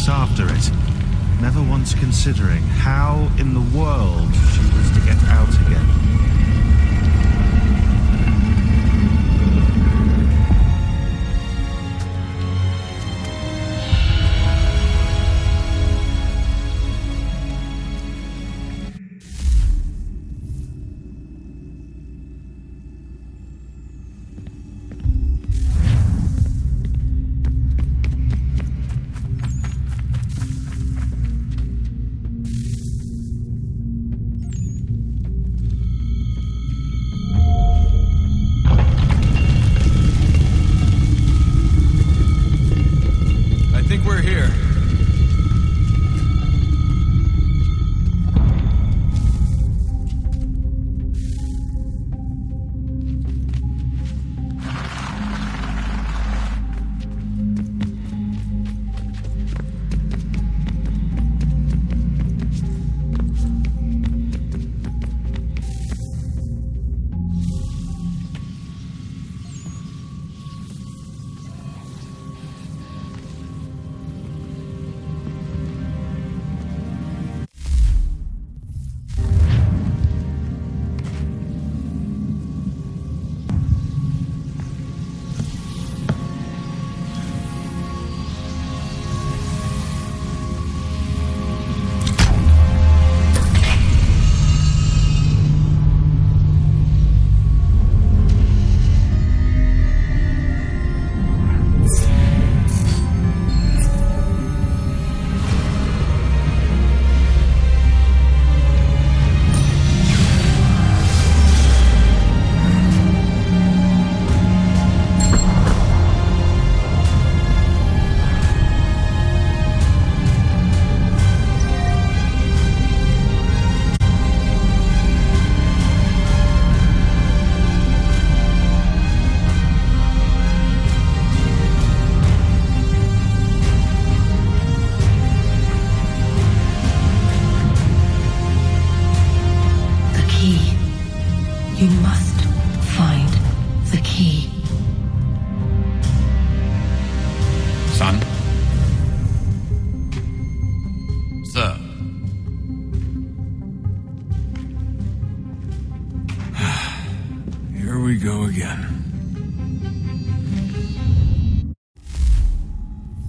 focus after it, never once considering how in the world she was to get out again. You must find the key. Son? Sir. Here we go again.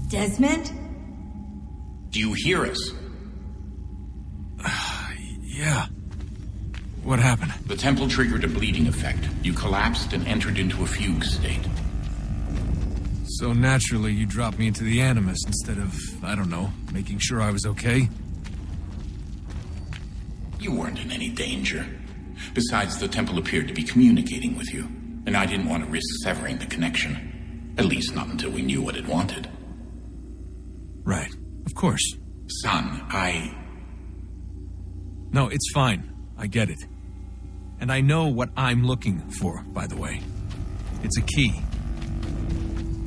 Desmond? Do you hear us? Yeah. What happened? The temple triggered a bleeding effect. You collapsed and entered into a fugue state. So naturally, you dropped me into the Animus instead of, I don't know, making sure I was okay? You weren't in any danger. Besides, the temple appeared to be communicating with you, and I didn't want to risk severing the connection. At least not until we knew what it wanted. Right. Of course. Son, No, it's fine. I get it. And I know what I'm looking for, by the way. It's a key.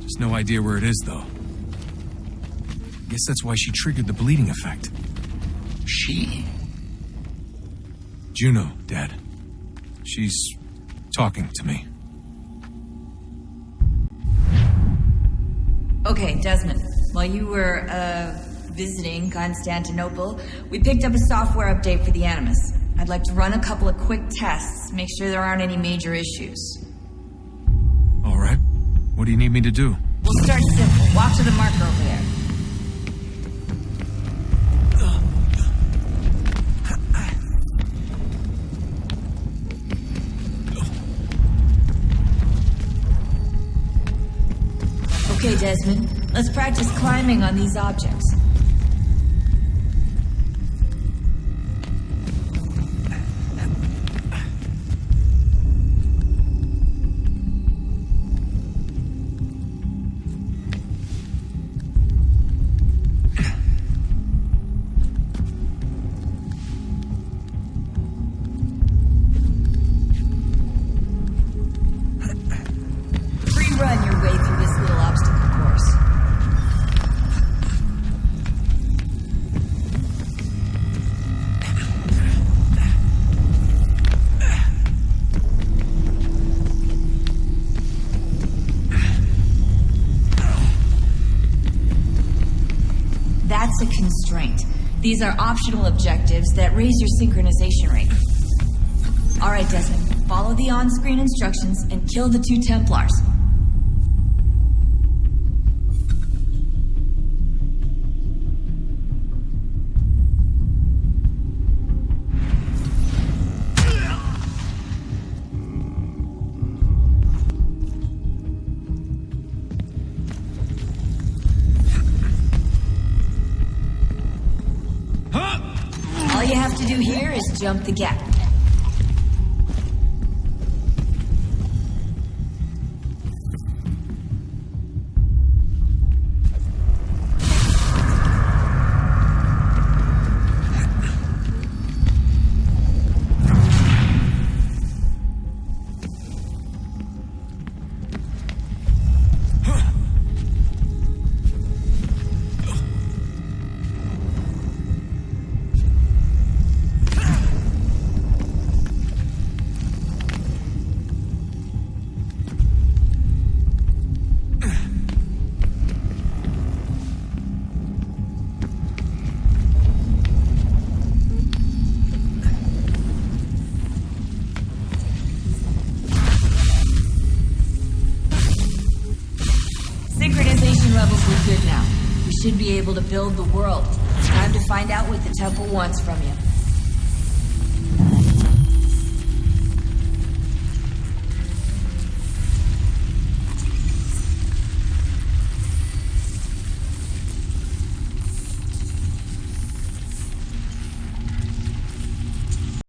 Just no idea where it is, though. Guess that's why she triggered the bleeding effect. She? Juno, Dad. She's talking to me. Okay, Desmond. While you were, visiting Constantinople, we picked up a software update for the Animus. I'd like to run a couple of quick tests, make sure there aren't any major issues. All right. What do you need me to do? We'll start simple. Walk to the marker over there. Okay, Desmond. Let's practice climbing on these objects. Run your way through this little obstacle course. point. These are optional objectives that raise your synchronization rate. Alright, Desmond. Follow the on-screen instructions and kill the 2 Templars. All you have to do here is jump the gap. Levels look good now. We should be able to build the world. Time to find out what the temple wants from you.